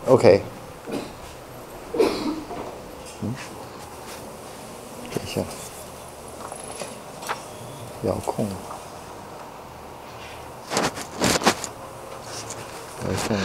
OK， 等一下，遥控，遥控。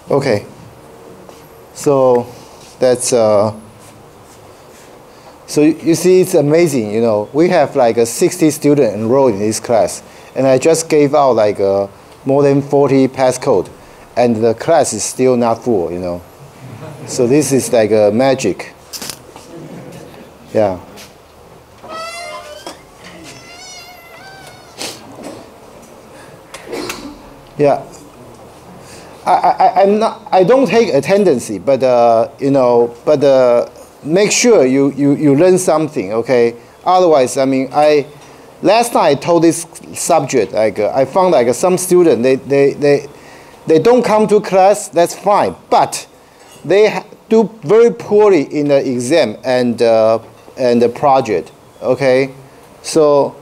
Okay, so that's so you see, it's amazing. You know, we have like a 60 students enrolled in this class, and I just gave out like more than 40 passcode, and the class is still not full. You know, so this is like a magic. Yeah. Yeah. I don't take attendance, but you know, but make sure you learn something, okay? Otherwise, I mean, last time I taught this subject, like I found like some student they don't come to class, that's fine, but they do very poorly in the exam and the project, okay? So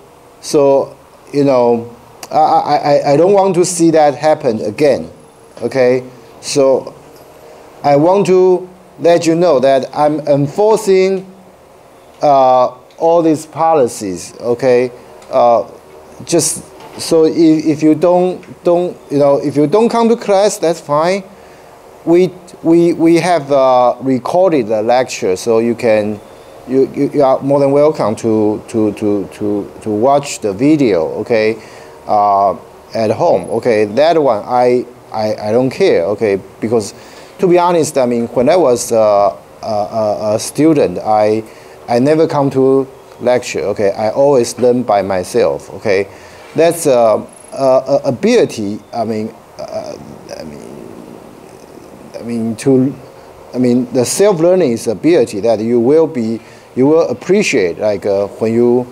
you know, I don't want to see that happen again. Okay, so I want to let you know that I'm enforcing all these policies. Okay, just so if you don't you know, if you don't come to class, that's fine. We have recorded the lecture, so you are more than welcome to watch the video. Okay, at home. Okay, that one I don't care, okay, because to be honest, I mean, when I was a student, I never come to lecture, okay, I always learn by myself, okay, that's ability. I mean, the self-learning is ability that you will appreciate, like when you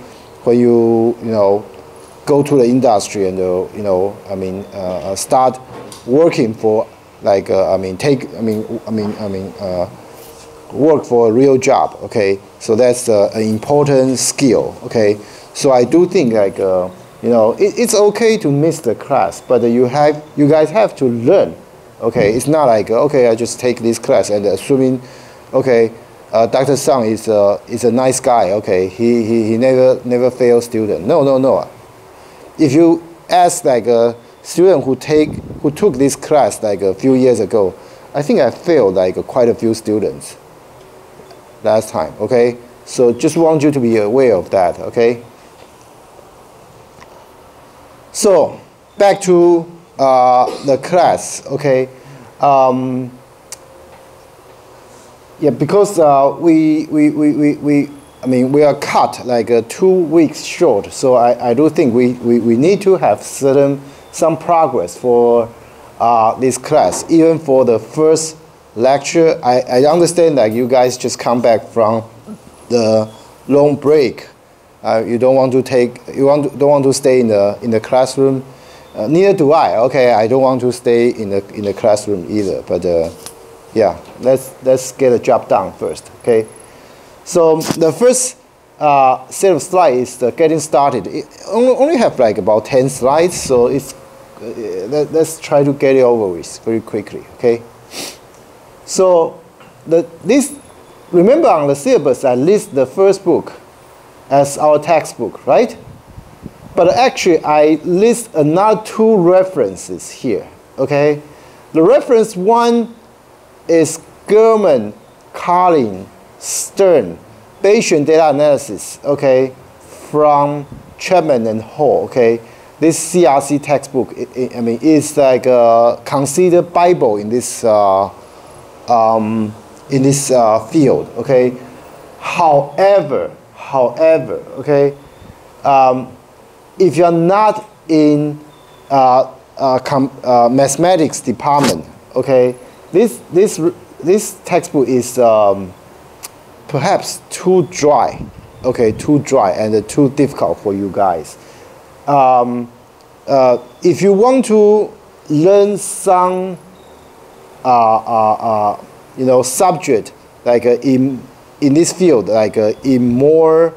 know, go to the industry and you know, I mean, start working for like work for a real job. Okay, so that's an important skill. Okay, so I do think like you know, it's okay to miss the class, but you guys have to learn. Okay, it's not like okay, I just take this class and assuming okay, Dr. Sung is a nice guy. Okay, he never fails student. No. If you ask like a student who took this class like a few years ago, I think I failed like quite a few students last time. Okay, so just want you to be aware of that. Okay. So back to the class. Okay. Yeah, because we are cut like 2 weeks short, so I do think we need to have some progress for this class. Even for the first lecture, I understand that you guys just come back from the long break. You don't want to don't want to stay in the classroom. Neither do I. Okay, I don't want to stay in the classroom either. But yeah, let's get the job done first. Okay. So the first set of slides is getting started. It only have like about 10 slides, so it's let's try to get it over with very quickly. Okay. So remember on the syllabus, I list the first book as our textbook, right? But actually, I list another 2 references here, okay? The reference 1 is Gurman, Carlin, Stern, Bayesian data analysis, okay, from Chapman and Hall, okay? This CRC textbook, I mean, is like considered Bible in this field, okay? However, okay, if you're not in mathematics department, okay, this textbook is perhaps too dry, okay, too dry and too difficult for you guys. If you want to learn some, subject like in this field, like in more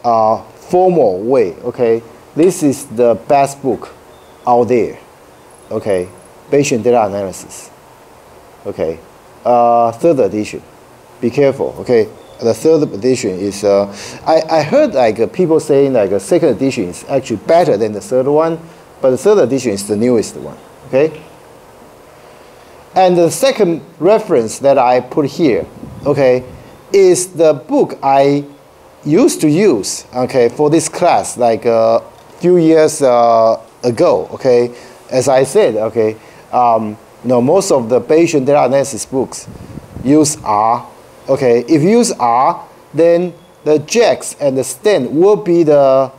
formal way, okay, this is the best book out there, okay, Bayesian data analysis, okay, 3rd edition. Be careful, okay. The 3rd edition is, I heard like people saying like a 2nd edition is actually better than the 3rd one, but the 3rd edition is the newest one, okay? And the second reference that I put here, okay, is the book I used to use, okay, for this class like a few years ago, okay? As I said, okay, most of the Bayesian data analysis books use R. Okay, if you use R, then the JAX and the STEM will be the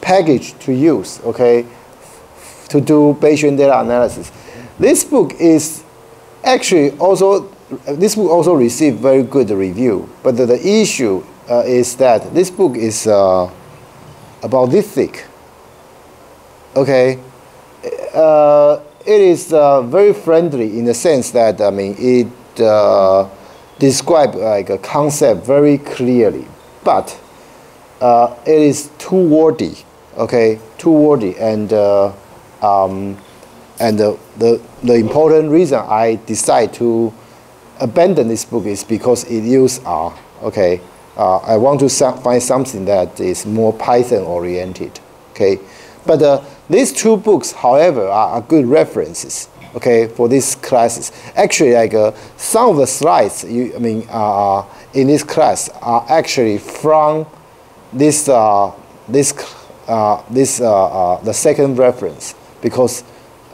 package to use. Okay, to do Bayesian data analysis. This book is actually also received very good review. But the issue is that this book is about this thick. Okay. It is very friendly in the sense that, I mean, it describes like a concept very clearly, but it is too wordy, okay, too wordy, and the important reason I decide to abandon this book is because it uses R, okay. I want to find something that is more Python oriented, okay. But these 2 books, however, are good references, okay, for these classes. Actually, like some of the slides, in this class are actually from the 2nd reference, because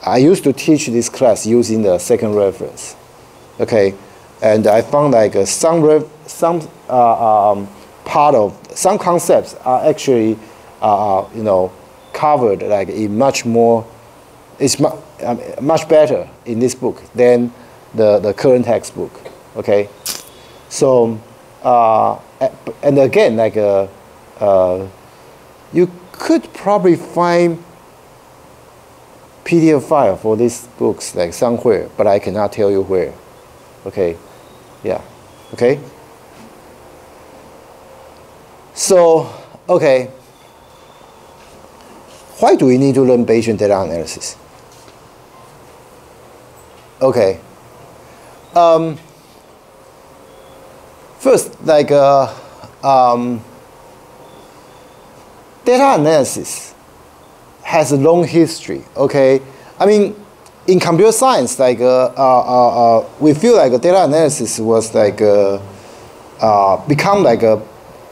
I used to teach this class using the 2nd reference, okay, and I found like some part of some concepts are actually covered like in much more, it's much better in this book than the current textbook, okay? So, and again, like you could probably find PDF file for these books like somewhere, but I cannot tell you where, okay? Yeah, okay? So, okay. Why do we need to learn Bayesian data analysis? Okay. First, like data analysis has a long history. Okay, I mean, in computer science, like we feel like data analysis was like become like a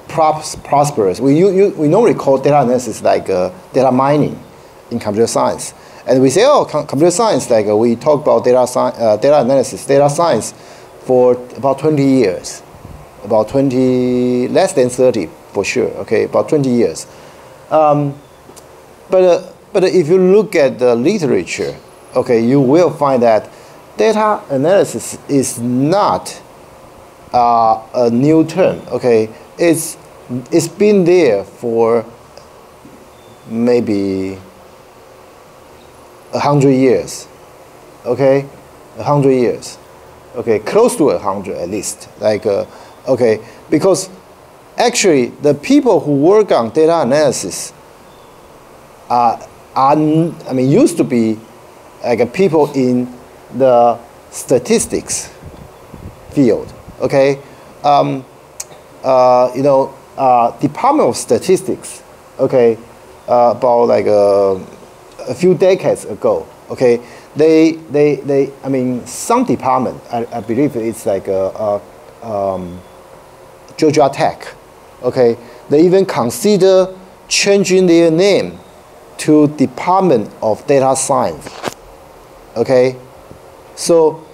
prosperous. We normally call data analysis like data mining in computer science, and we say, oh, computer science, like we talk about data analysis, data science for about 20 years, about 20, less than 30 for sure. Okay, about 20 years. But if you look at the literature, okay, you will find that data analysis is not a new term. Okay, it's been there for maybe 100 years. Okay, 100 years. Okay, close to 100 at least. Like okay, because actually the people who work on data analysis used to be like people in the statistics field. Okay, Department of Statistics. Okay, about like a few decades ago. Okay, I mean, some department, I believe it's like Georgia Tech. Okay, they even consider changing their name to Department of Data Science. Okay, so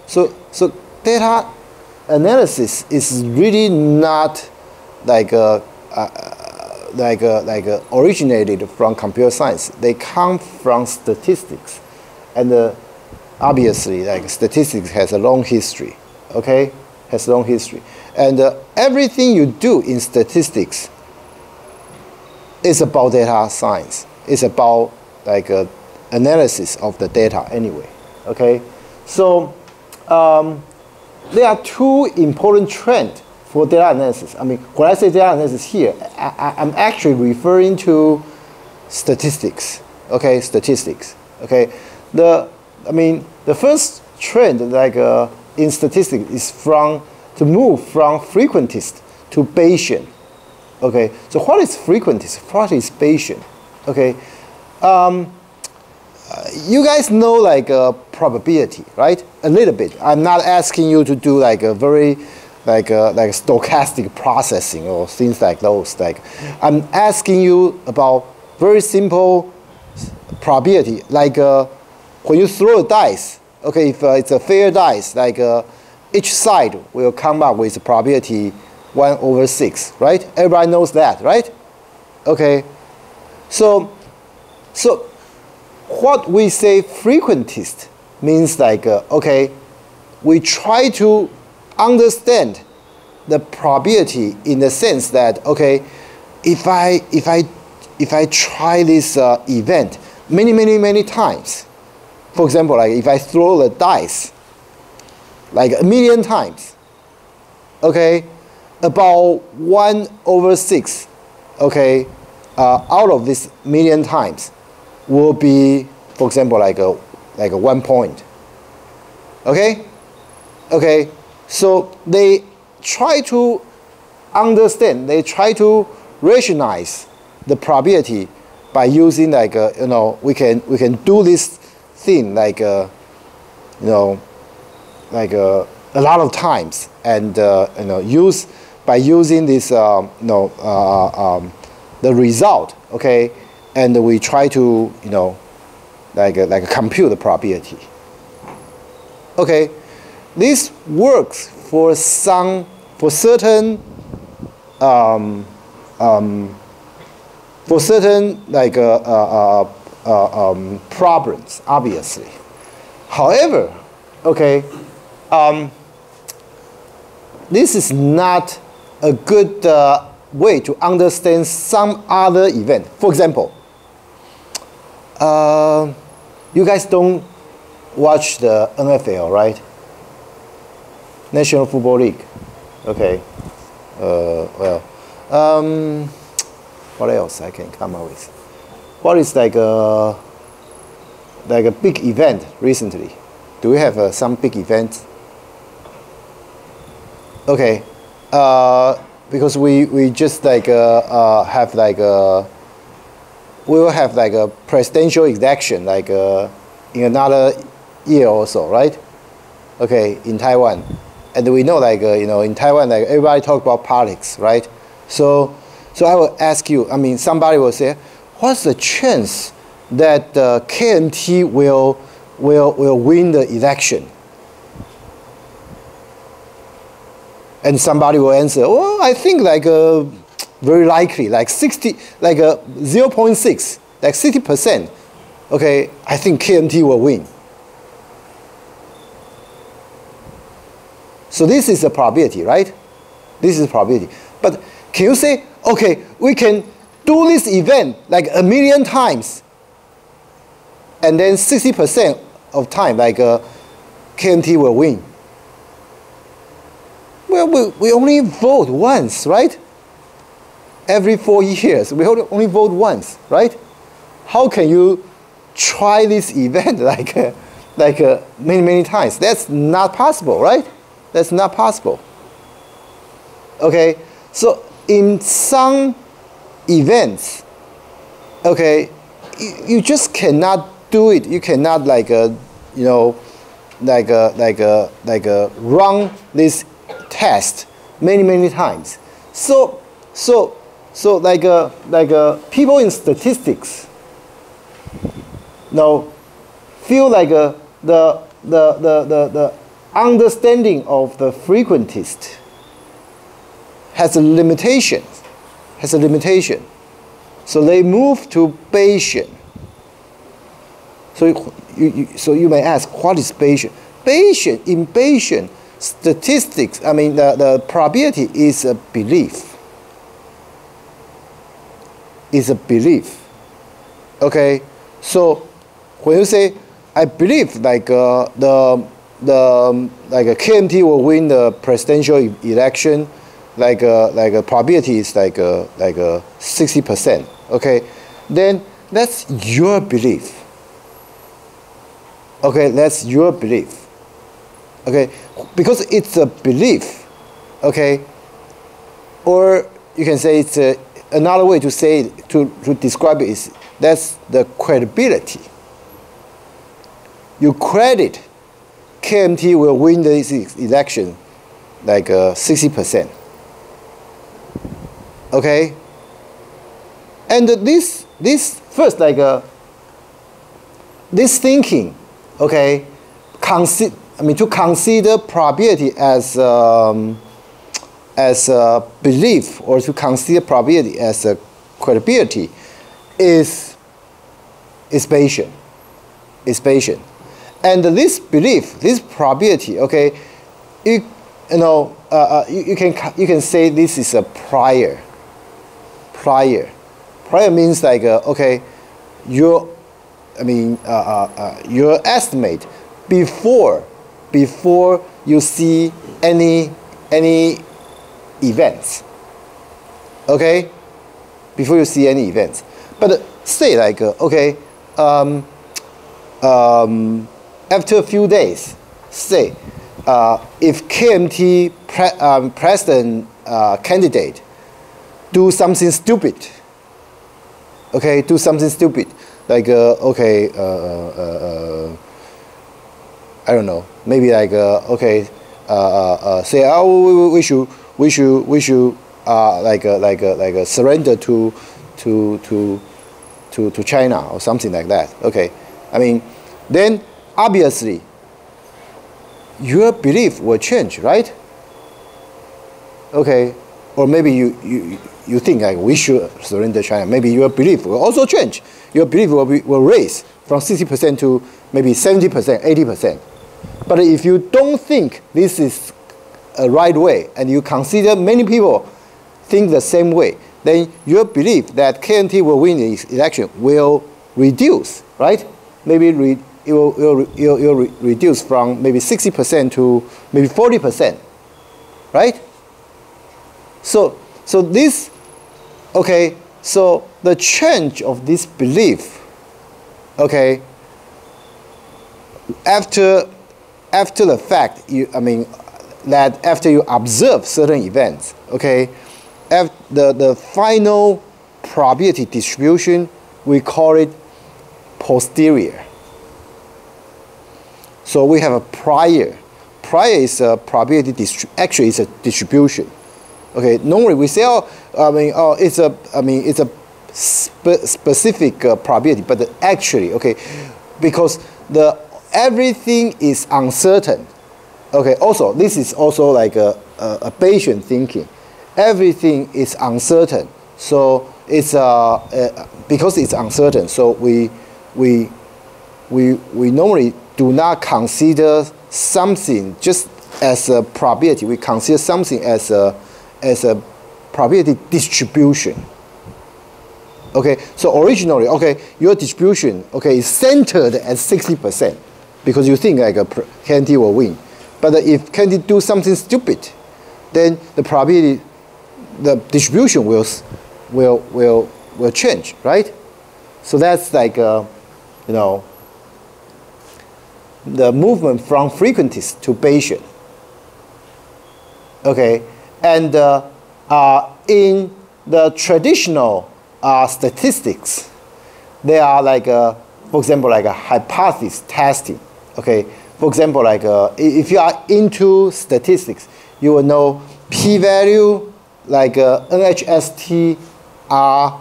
data analysis is really not like originated from computer science. They come from statistics, and obviously, like statistics has a long history. Okay, has a long history, and everything you do in statistics is about data science. It's about like analysis of the data anyway. Okay, so there are two important trends for data analysis. I mean, when I say data analysis here, I'm actually referring to statistics. Okay, statistics. Okay, the first trend like in statistics is to move from frequentist to Bayesian. Okay, so what is frequentist? What is Bayesian? Okay, you guys know like probability, right? A little bit. I'm not asking you to do like a very like stochastic processing or things like those. Like, I'm asking you about very simple probability. Like when you throw a dice, okay, if it's a fair dice, like each side will come up with a probability 1/6, right? Everybody knows that, right? Okay, so what we say frequentist means like okay, we try to understand the probability in the sense that okay, if I try this event many times, for example, like if I throw the dice like 1,000,000 times, okay, about 1/6, okay, out of this 1,000,000 times will be, for example, like a 1 point. Okay, okay. So they try to understand. They try to rationalize the probability by using like we can do this thing like like a lot of times, and by using this the result. Okay, and we try to like compute the probability. Okay, this works for certain like problems, obviously. However, okay, this is not a good way to understand some other event. For example, you guys don't watch the NFL, right? National Football League. Okay. What else I can come up with? What is like a big event recently? Do we have some big events? Okay. Because we just like have like we will have like a presidential election like in another year or so, right? Okay, in Taiwan, and we know like in Taiwan like everybody talk about politics, right? So I will ask you. I mean, somebody will say, what's the chance that KMT will win the election? And somebody will answer, well, I think like very likely, like 0.6, like 60%. Okay, I think KMT will win. So this is a probability, right? This is a probability. But can you say, okay, we can do this event like 1,000,000 times, and then 60% of time, like KMT will win? Well, we only vote once, right? Every 4 years, we only vote once, right? How can you try this event like like many times. That's not possible, right? That's not possible. Okay, so in some events, okay, you just cannot do it. You cannot like run this test many times. So people in statistics now feel like the understanding of the frequentist has a limitation. So they move to Bayesian. So you may ask, what is Bayesian? In Bayesian statistics, I mean the probability is a belief. Okay, so when you say I believe like the KMT will win the presidential election, like a probability is like 60%. Okay, then that's your belief. Okay, that's your belief. Okay, because it's a belief. Okay, or you can say it's another way to say it, to describe it is that's the credibility. You credit KMT will win this election like 60%. Okay, and this first this thinking, okay, to consider probability as a belief, or to consider probability as a credibility is Bayesian. And this belief, this probability, okay, you can say this is a prior. Prior means like okay, your estimate before you see any events. Okay, before you see any events. But say like okay, after a few days, say if KMT president candidate do something stupid, okay, like okay, I don't know, maybe like okay, say oh we should like surrender to China or something like that. Okay, I mean, then obviously your belief will change, right? Okay, or maybe you think like we should surrender China. Maybe your belief will also change. Your belief will raise from 60% to maybe 70%, 80%. But if you don't think this is a right way, and you consider many people think the same way, then your belief that KMT will win the election will reduce, right? Maybe it will reduce from maybe 60% to maybe 40%, right? So this, okay, so the change of this belief, okay, after the fact, that after you observe certain events, okay, the final probability distribution, we call it posterior. So we have a prior. Prior is a probability actually it's a distribution. Okay, normally we say, it's a specific probability, but actually, okay, because everything is uncertain. Okay, also this is also like a Bayesian thinking. Everything is uncertain, so it's because it's uncertain. So we normally do not consider something just as a probability. We consider something as a probability distribution. Okay, so originally, okay, your distribution, okay, is centered at 60% because you think like KMT will win. But if KMT do something stupid, then the probability, the distribution will change, right? So that's like the movement from frequencies to Bayesian. Okay, and in the traditional statistics, they are like, for example, like a hypothesis testing. Okay, for example, like if you are into statistics, you will know p-value, like NHST, are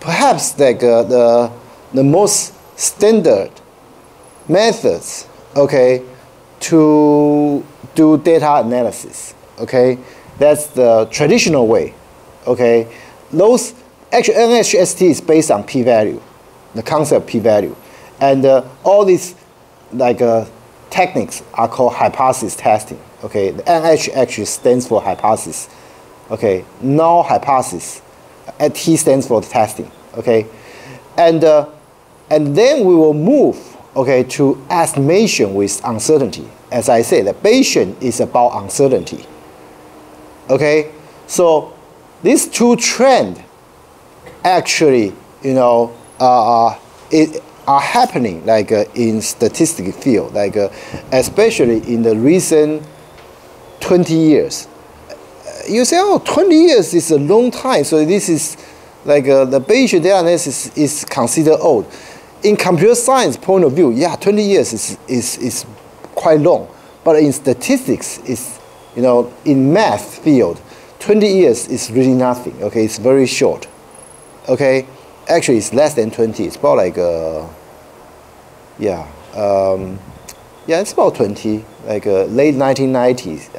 perhaps like the most standard methods, okay, to do data analysis. Okay, that's the traditional way. Okay, those actually NHST is based on p-value, the concept of p-value, and all these like techniques are called hypothesis testing. Okay, the NH actually stands for hypothesis. Okay, null hypothesis. T stands for testing. Okay, and then we will move, okay, to estimation with uncertainty. As I said, the Bayesian is about uncertainty. Okay, so these two trends actually, you know, are happening like in statistical field, like especially in the recent 20 years. You say, oh, 20 years is a long time, so this is like the Bayesian data analysis is considered old. In computer science point of view, yeah, 20 years is quite long, but in statistics, is, you know, in math field, 20 years is really nothing. Okay, it's very short. Okay, actually, it's less than 20. It's about like yeah, it's about 20, like late 1990s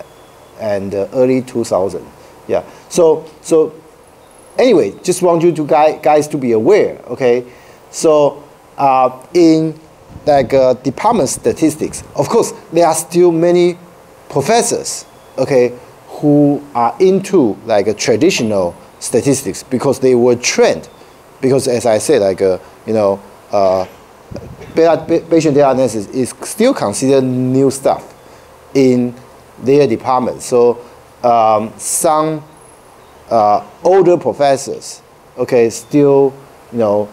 and early 2000. Yeah. So anyway, just want you to guys to be aware. Okay. So in like department statistics, of course, there are still many professors, okay, who are into like a traditional statistics because they were trained. Because as I said, like you know, Bayesian data analysis is still considered new stuff in their department. So some older professors, okay, still, you know,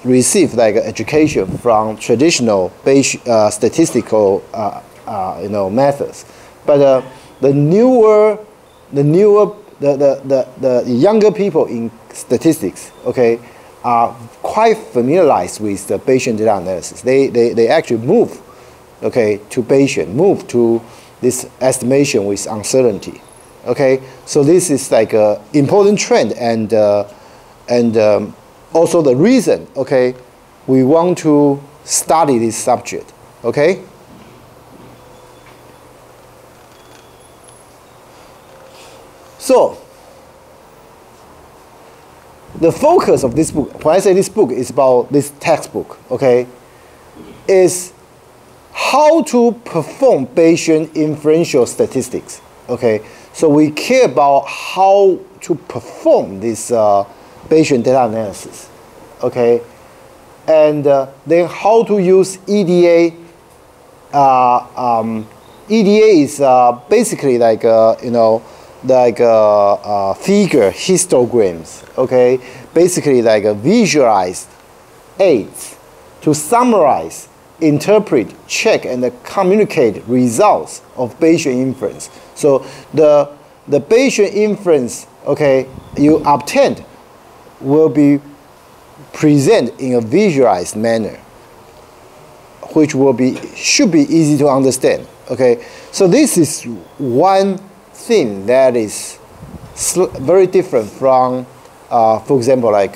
receive like education from traditional statistical you know, methods. But the younger people in statistics, okay, are quite familiarized with the Bayesian data analysis. They actually move, okay, to Bayesian, move to this estimation with uncertainty. Okay, so this is like an important trend, and also the reason, okay, we want to study this subject. Okay. So the focus of this book, when I say this book, is about this textbook, okay, is how to perform Bayesian inferential statistics. Okay, so we care about how to perform this Bayesian data analysis. Okay, and then how to use EDA. EDA is basically like you know, like figure histograms. Okay, basically like a visualized aids to summarize, interpret, check, and communicate results of Bayesian inference. So the Bayesian inference, okay, you obtained will be presented in a visualized manner, which should be easy to understand. Okay, so this is one thing that is very different from, for example, like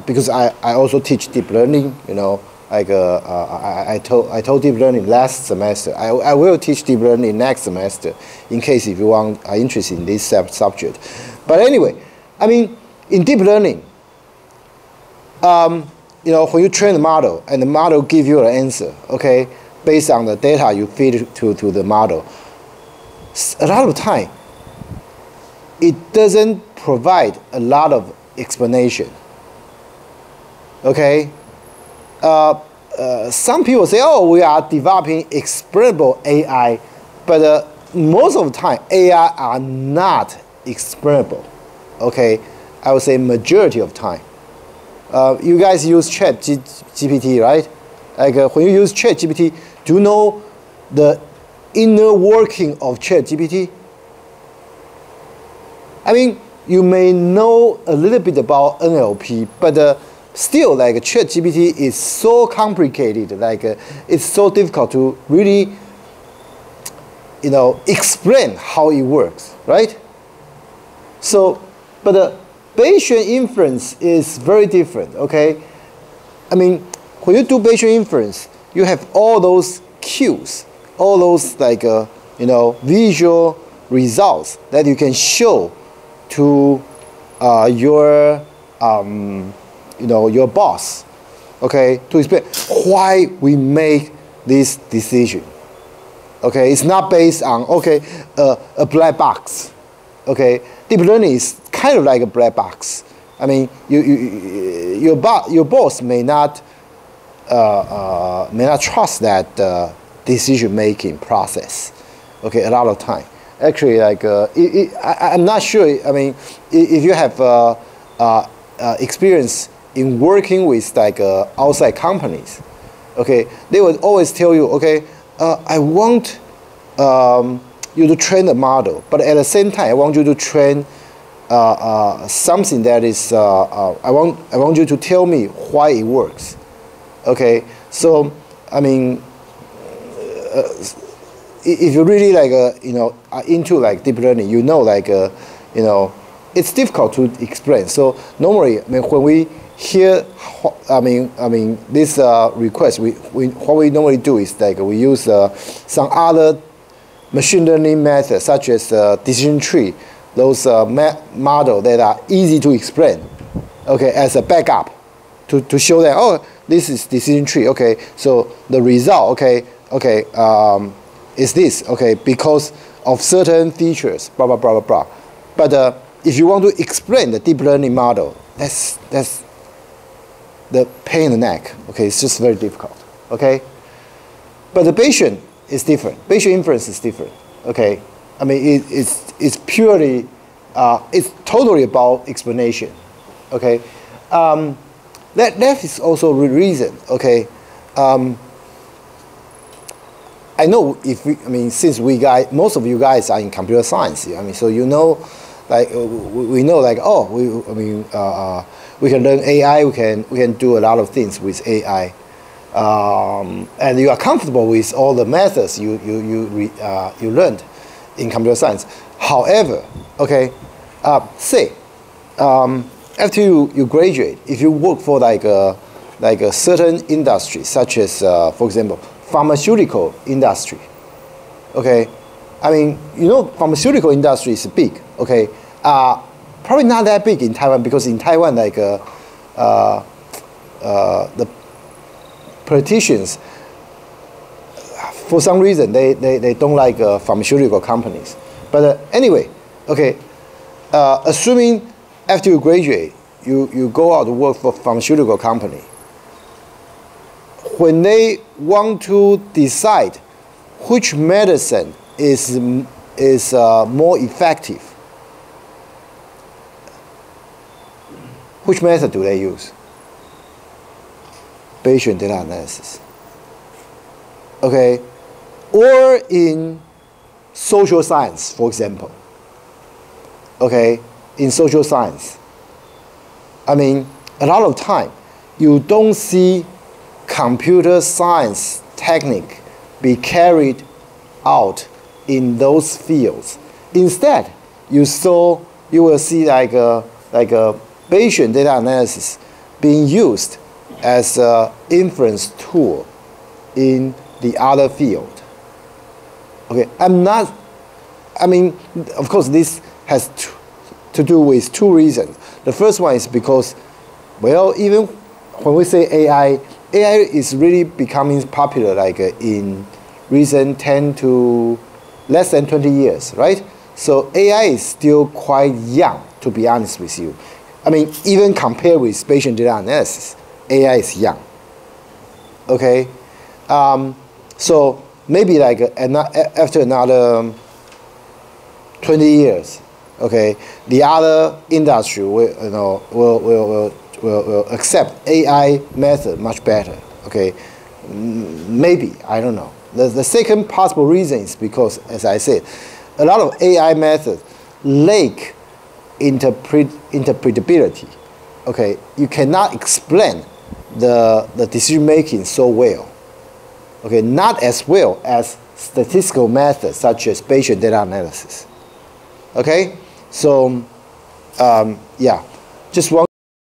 because I also teach deep learning, you know. Like I told deep learning last semester. I will teach deep learning next semester, in case if you are interested in this subject. But anyway, I mean, in deep learning, you know, when you train the model and the model give you an answer, okay, based on the data you feed to the model, a lot of time it doesn't provide a lot of explanation. Okay. Some people say, oh, we are developing explainable AI, but most of the time, AI are not explainable. Okay, I would say majority of time. You guys use ChatGPT, right? Like when you use ChatGPT, do you know the inner working of ChatGPT? I mean, you may know a little bit about NLP, but still, like ChatGPT is so complicated. Like it's so difficult to really, explain how it works, right? So, but the Bayesian inference is very different. Okay, I mean, when you do Bayesian inference, you have all those cues, all those like visual results that you can show to your boss, okay, to explain why we make this decision. Okay, it's not based on a black box. Okay, deep learning is kind of like a black box. I mean, your boss may not trust that decision-making process. Okay, a lot of time. Actually, like I'm not sure. I mean, if you have experience in working with like outside companies, okay, they would always tell you, okay, I want you to train a model, but at the same time, I want you to train something that is. I want you to tell me why it works. Okay, so I mean, if you really like are into like deep learning, it's difficult to explain. So normally, I mean, when we hear, this request, what we normally do is like we use some other machine learning methods such as decision tree, those models that are easy to explain, okay, as a backup to show that, oh, this is decision tree, okay, so the result, okay, is this, okay, because of certain features, blah, blah, blah, blah, blah. But if you want to explain the deep learning model, that's the pain in the neck, okay, it's just very difficult, okay? But the Bayesian is different. Bayesian inference is different, okay? I mean, it's purely, it's totally about explanation, okay? That is also the reason, okay? I know since most of you guys are in computer science, I mean, so we know, like, oh, we can learn AI, we can do a lot of things with AI, and you are comfortable with all the methods you learned in computer science. However, okay, say after you graduate, if you work for like a certain industry, such as for example, pharmaceutical industry, okay, I mean, pharmaceutical industry is big, okay, probably not that big in Taiwan, because in Taiwan, like the politicians, for some reason, they don't like pharmaceutical companies. But anyway, okay, assuming after you graduate, you go out to work for pharmaceutical company. When they want to decide which medicine is more effective, which method do they use? Bayesian data analysis. Okay, or in social science, for example. Okay, in social science, I mean, a lot of time you don't see computer science technique be carried out in those fields. Instead, you will see like a Bayesian data analysis being used as an inference tool in the other field. Okay, of course, this has to do with two reasons. The first one is because, well, even when we say AI is really becoming popular like in recent 10 to less than 20 years, right? So AI is still quite young, to be honest with you. I mean, even compared with Bayesian data analysis, AI is young. Okay, so maybe like after another 20 years, okay, the other industry will accept AI method much better. Okay, Maybe, I don't know. The second possible reason is because, as I said, a lot of AI methods lack interpretability. Okay, you cannot explain the decision making so well. Okay, not as well as statistical methods such as Bayesian data analysis. Okay, so yeah, just one.